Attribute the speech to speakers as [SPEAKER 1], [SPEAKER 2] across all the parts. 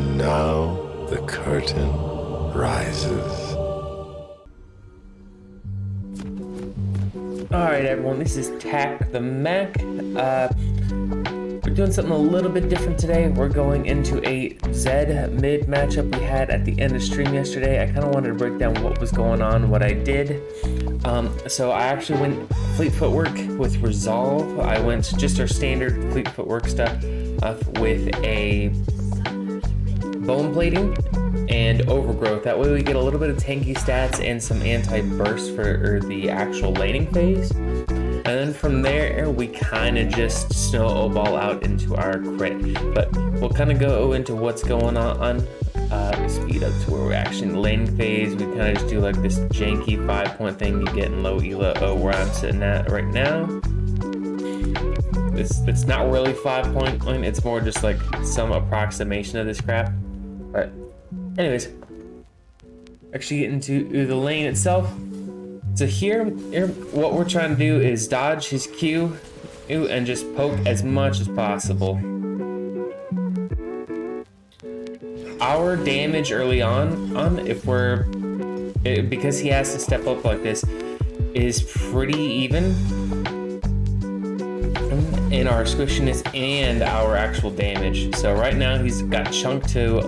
[SPEAKER 1] And now the curtain rises.
[SPEAKER 2] Alright everyone, this is Tack the Mac. We're doing something a little bit different today. We're going into a Zed mid matchup we had at the end of stream yesterday. I kind of wanted to break down what was going on, what I did. So I actually went Fleet Footwork with Resolve. I went just our standard Fleet Footwork stuff with a Bone Plating and Overgrowth. That way we get a little bit of tanky stats and some anti-burst for the actual laning phase. And then from there, we kind of just snowball out into our crit. But we'll kind of go into what's going on. Speed up to where we're actually in the laning phase. We kind of just do like this janky 5-point thing you get in low elo where I'm sitting at right now. It's not really 5-point, it's more just like some approximation of this crap. But anyways, actually get into the lane itself. So here what we're trying to do is dodge his Q and just poke as much as possible. Our damage early on if because he has to step up like this, is pretty even in our squishiness and our actual damage. So right now he's got chunked to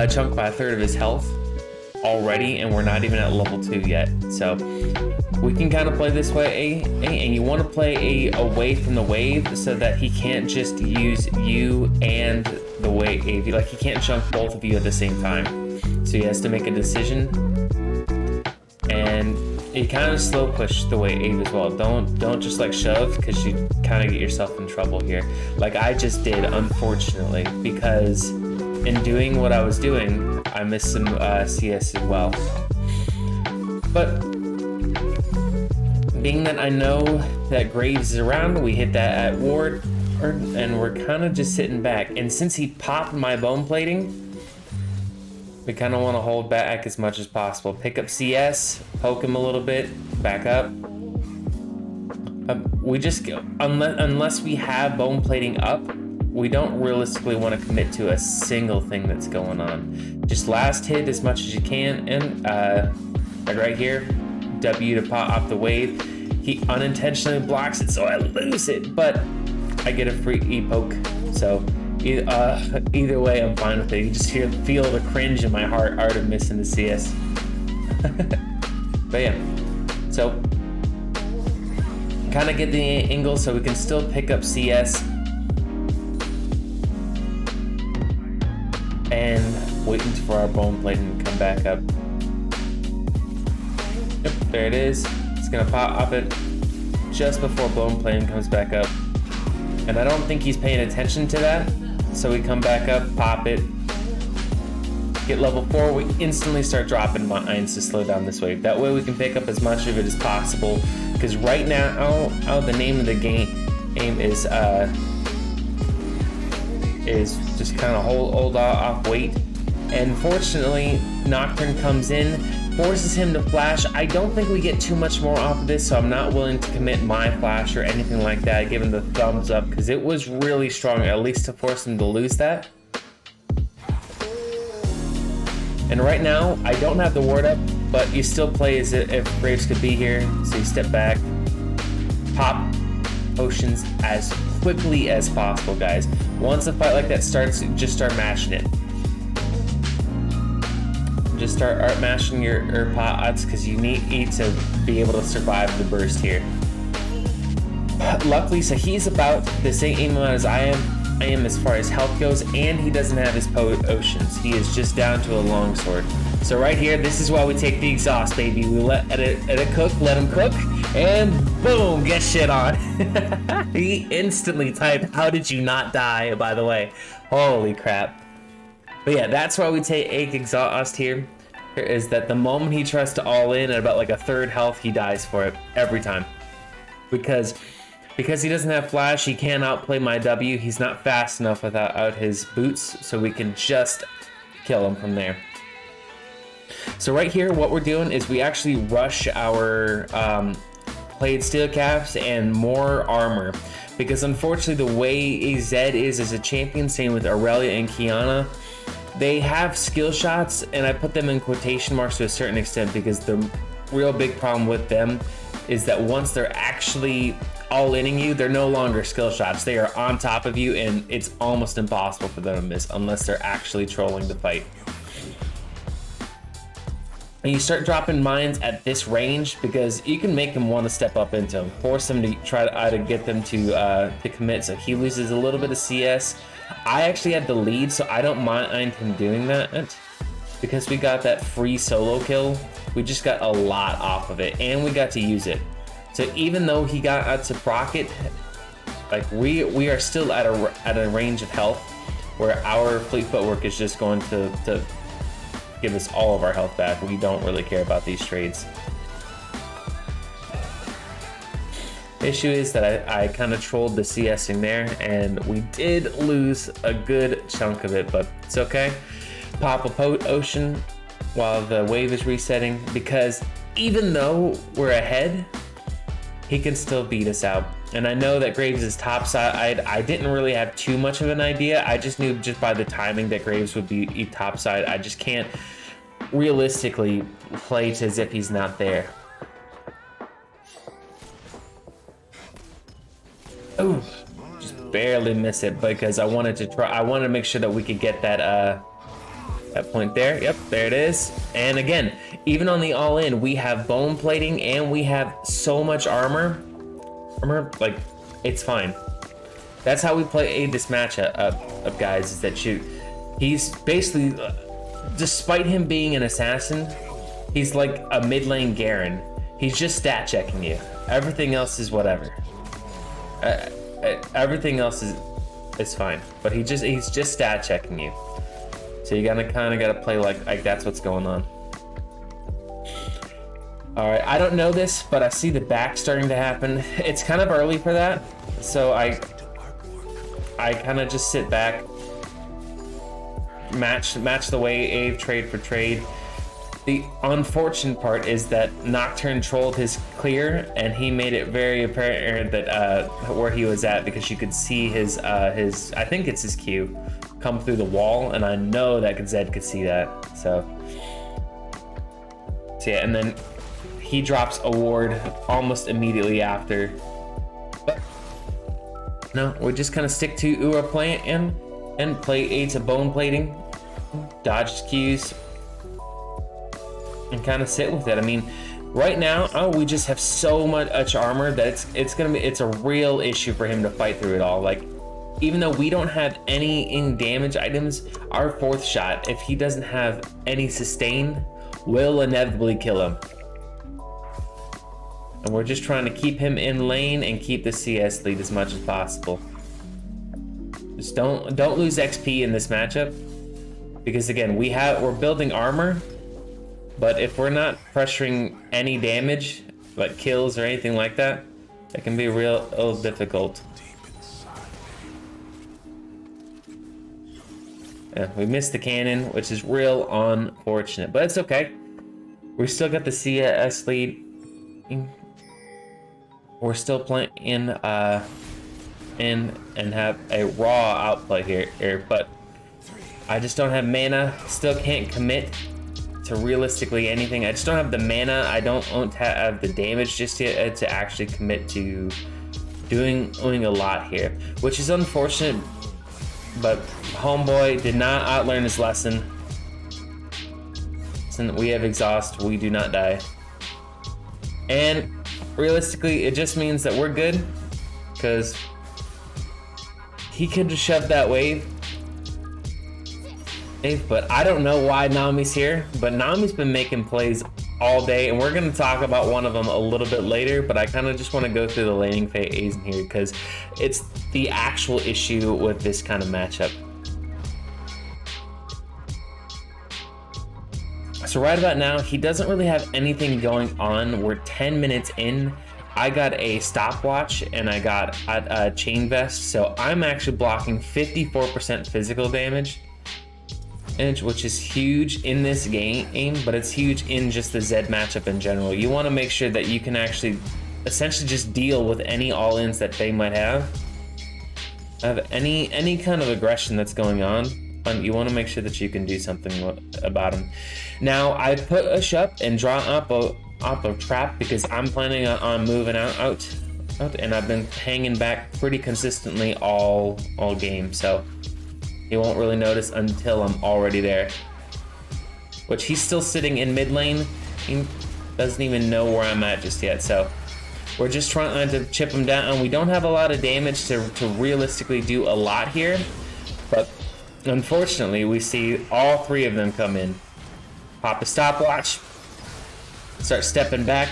[SPEAKER 2] chunked by a third of his health already, and we're not even at level 2 yet. So we can kind of play this way, and you want to play away from the wave so that he can't just use you and the wave. Like, he can't chunk both of you at the same time. So he has to make a decision, and you kind of slow push the wave as well. Don't just like shove, because you kind of get yourself in trouble here, like I just did, unfortunately, because in doing what I was doing, I missed some CS as well. But being that I know that Graves is around, we hit that at ward, and we're kind of just sitting back. And since he popped my bone plating, we kind of want to hold back as much as possible. Pick up CS, poke him a little bit, back up. We just, unless we have bone plating up, we don't realistically want to commit to a single thing that's going on. Just last hit as much as you can, and like right here, W to pop off the wave. He unintentionally blocks it, so I lose it, but I get a free E-poke. So either way, I'm fine with it. You just feel the cringe in my heart of missing the CS. But yeah, so kind of get the angle so we can still pick up CS. And waiting for our bone plating to come back up. Yep, there it is. It's gonna pop it just before bone plating comes back up. And I don't think he's paying attention to that. So we come back up, pop it, get level 4, we instantly start dropping mines to slow down this wave. That way we can pick up as much of it as possible. Because right now, the name of the game is just kind of hold off weight. And fortunately, Nocturne comes in, forces him to flash. I don't think we get too much more off of this, so I'm not willing to commit my flash or anything like that. I give him the thumbs up because it was really strong, at least to force him to lose that. And right now, I don't have the ward up, but you still play as if Graves could be here. So you step back, pop potions as quickly as possible, guys. Once a fight like that starts, just start mashing it. Just start mashing your pots, because you need to be able to survive the burst here. Luckily, so he's about the same amount as I am as far as health goes, and he doesn't have his potions. He is just down to a longsword. So right here, this is why we take the exhaust, baby. We let it cook, let him cook, and boom, get shit on. He instantly typed, "How did you not die?" By the way, holy crap. But yeah, that's why we take exhaust here. Is that the moment he tries to all in at about like a third health, he dies for it every time. Because he doesn't have flash, he can't outplay my W. He's not fast enough without his boots, so we can just kill him from there. So right here, what we're doing is we actually rush our plated steel caps and more armor. because unfortunately the way Zed is as a champion, same with Aurelia and Kiana, they have skill shots, and I put them in quotation marks to a certain extent because the real big problem with them is that once they're actually all-inning you, they're no longer skill shots. They are on top of you, and it's almost impossible for them to miss unless they're actually trolling the fight. And you start dropping mines at this range because you can make him want to step up into them, force him to try to either get them to commit, so he loses a little bit of CS. I actually had the lead, so I don't mind him doing that because we got that free solo kill. We just got a lot off of it, and we got to use it. So even though he got to proc it, like we are still at a range of health where our fleet footwork is just going to give us all of our health back. We don't really care about these trades. The issue is that I kind of trolled the CSing there, and we did lose a good chunk of it, but it's okay. Pop a ocean while the wave is resetting, because even though we're ahead, he can still beat us out. And I know that Graves is topside. I didn't really have too much of an idea. I just knew just by the timing that Graves would be topside. I just can't realistically play to as if he's not there. Oh, just barely miss it because I wanted to try. I wanted to make sure that we could get that point there. Yep, there it is. And again, even on the all-in, we have bone plating and we have so much armor. Like, it's fine. That's how we play this matchup, guys. Is that he's basically, despite him being an assassin, he's like a mid lane Garen. He's just stat checking you. Everything else is whatever. Everything else is fine. But he's just stat checking you. So you kind of gotta play like that's what's going on. All right, I don't know this, but I see the back starting to happen. It's kind of early for that, so I kind of just sit back, match the wave, trade for trade. The unfortunate part is that Nocturne trolled his clear, and he made it very apparent that where he was at, because you could see his I think it's his Q come through the wall, and I know that Zed could see that. So yeah, and then he drops a ward almost immediately after. But no, we just kind of stick to Ura playing and play aids of bone plating, dodge Qs, and kind of sit with it. I mean, right now, we just have so much armor that it's a real issue for him to fight through it all. Like, even though we don't have any damage items, our fourth shot, if he doesn't have any sustain, will inevitably kill him. And we're just trying to keep him in lane and keep the CS lead as much as possible. Just don't lose XP in this matchup, because again, we're building armor, but if we're not pressuring any damage, like kills or anything like that, it can be real difficult. Yeah, we missed the cannon, which is real unfortunate, but it's okay. We still got the CS lead. We're still playing in and have a raw outplay here, but I just don't have mana. Still can't commit to realistically anything. I just don't have the mana. I don't have the damage just yet to actually commit to doing a lot here, which is unfortunate. But homeboy did not outlearn his lesson. Since we have exhaust, we do not die. And realistically, it just means that we're good, because he could have shoved that wave. But I don't know why Nami's here, but Nami's been making plays all day, and we're going to talk about one of them a little bit later, but I kind of just want to go through the laning phase in here because it's the actual issue with this kind of matchup. So right about now, he doesn't really have anything going on. We're 10 minutes in. I got a stopwatch and I got a chain vest, so I'm actually blocking 54% physical damage, which is huge in this game, but it's huge in just the Zed matchup in general. You want to make sure that you can actually essentially just deal with any all-ins that they might have. Any kind of aggression that's going on, you want to make sure that you can do something about them. Now, I push up and draw up a trap because I'm planning on moving out, and I've been hanging back pretty consistently all game, so he won't really notice until I'm already there. Which he's still sitting in mid lane. He doesn't even know where I'm at just yet, so we're just trying to chip him down, and we don't have a lot of damage to realistically do a lot here, but unfortunately we see all three of them come in. Pop a stopwatch, start stepping back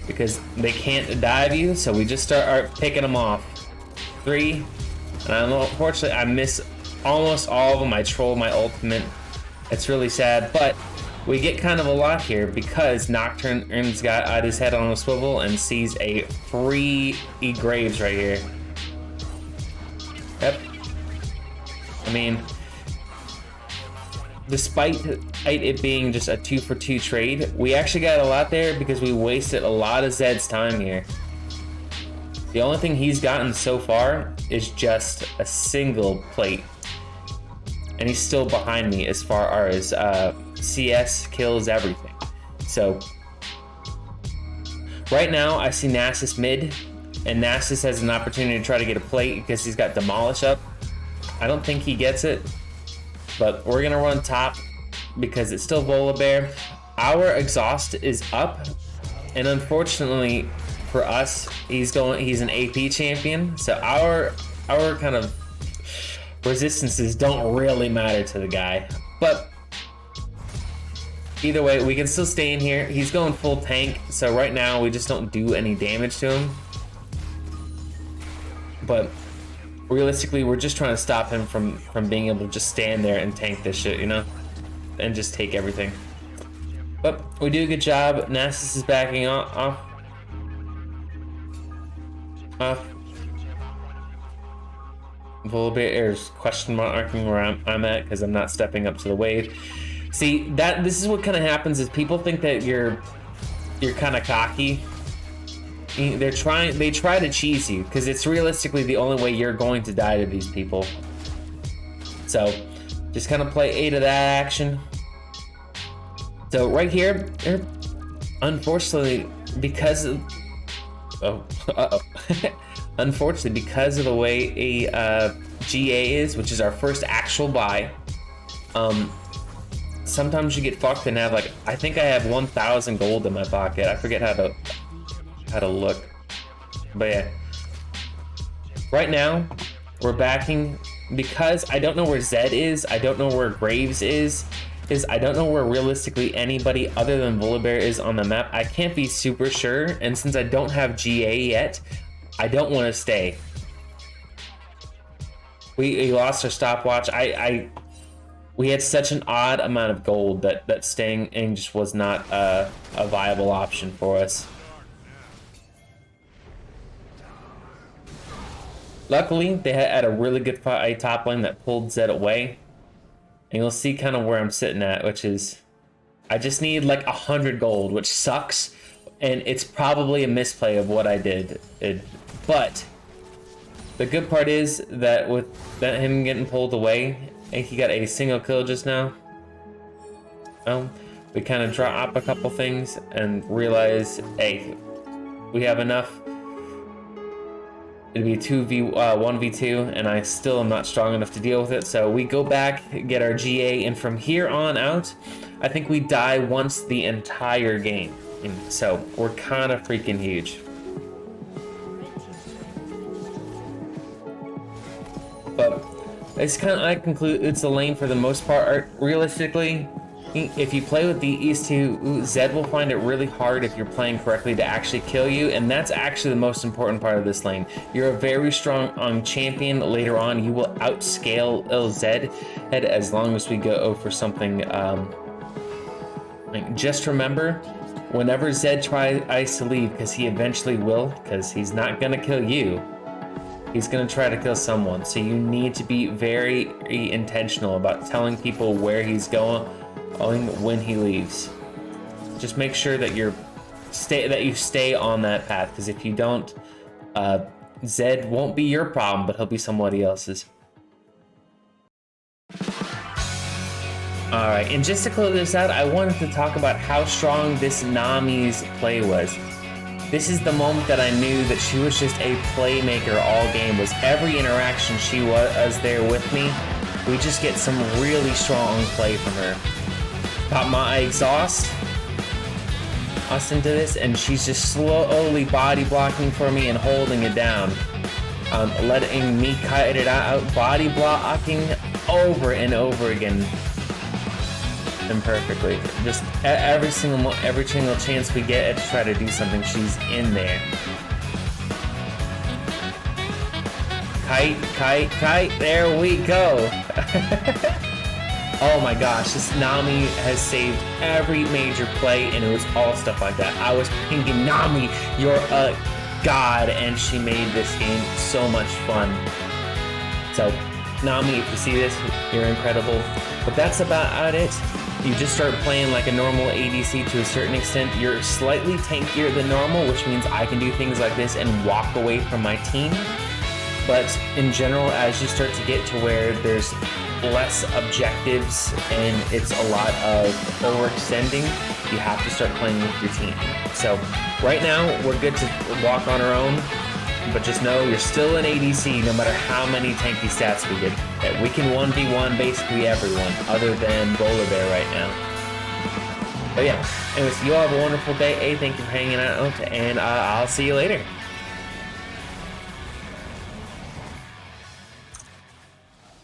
[SPEAKER 2] because they can't dive you, so we just start picking them off. 3, and unfortunately I miss almost all of them. I troll my ultimate. It's really sad, but we get kind of a lot here because Nocturne's got his head on a swivel and sees a free Graves right here. Yep. I mean, despite it being just a 2-for-2 trade, we actually got a lot there because we wasted a lot of Zed's time here. The only thing he's gotten so far is just a single plate. And he's still behind me as far as CS kills, everything. So right now I see Nasus mid, and Nasus has an opportunity to try to get a plate because he's got Demolish up. I don't think he gets it, but we're gonna run top because it's still Volibear. Our exhaust is up, and unfortunately for us, he's an AP champion, so our kind of resistances don't really matter to the guy, but either way, we can still stay in here. He's going full tank, so right now we just don't do any damage to him. But realistically, we're just trying to stop him from being able to just stand there and tank this shit, you know? And just take everything. But we do a good job. Nasus is backing off. Volibear's question marking where I'm at because I'm not stepping up to the wave. See, this is what kind of happens is people think that you're kind of cocky. They try to cheese you because it's realistically the only way you're going to die to these people. So just kind of play A to that action. So right here, unfortunately, because of unfortunately, because of the way a GA is, which is our first actual buy, sometimes you get fucked and have like, I think I have 1,000 gold in my pocket. I forget how to look, but yeah. Right now, we're backing because I don't know where Zed is. I don't know where Graves is. I don't know where realistically anybody other than Volibear is on the map. I can't be super sure, and since I don't have GA yet, I don't want to stay. We lost our stopwatch. We had such an odd amount of gold that staying in just was not a viable option for us. Luckily, they had a really good fight top lane that pulled Zed away. And you'll see kind of where I'm sitting at, which is I just need like 100 gold, which sucks. And it's probably a misplay of what I did. But the good part is that with him getting pulled away, and he got a single kill just now. We kind of drop a couple things and realize, hey, we have enough. It'd be 1v2, and I still am not strong enough to deal with it. So we go back, get our GA, and from here on out, I think we die once the entire game. So we're kind of freaking huge. But it's kind of, I conclude it's a lane for the most part. Realistically, if you play with these two, Zed will find it really hard if you're playing correctly to actually kill you, and that's actually the most important part of this lane. You're a very strong champion. Later on, you will outscale Zed as long as we go for something. Just remember, whenever Zed tries to leave, because he eventually will, because he's not gonna kill you. He's gonna try to kill someone. So you need to be very intentional about telling people where he's going when he leaves. Just make sure that you're stay on that path, because if you don't, Zed won't be your problem, but he'll be somebody else's. Alright, and just to close this out, I wanted to talk about how strong this Nami's play was. This is the moment that I knew that she was just a playmaker all game, was every interaction she was there with me. We just get some really strong play from her. Got my exhaust us into this, and she's just slowly body blocking for me and holding it down. Letting me kite it out, body blocking over and over again. Imperfectly. Just every single chance we get to try to do something, she's in there. Kite, there we go. Oh my gosh, this Nami has saved every major play, and it was all stuff like that. I was thinking, Nami, you're a god, and she made this game so much fun. So, Nami, if you see this, you're incredible. But that's about it. You just start playing like a normal ADC to a certain extent. You're slightly tankier than normal, which means I can do things like this and walk away from my team. But in general, as you start to get to where there's less objectives and it's a lot of overextending, you have to start playing with your team. So right now, we're good to walk on our own, but just know you're still an ADC no matter how many tanky stats we get. We can 1v1 basically everyone other than Bowler Bear right now. But yeah, anyways, you all have a wonderful day. Thank you for hanging out, and I'll see you later.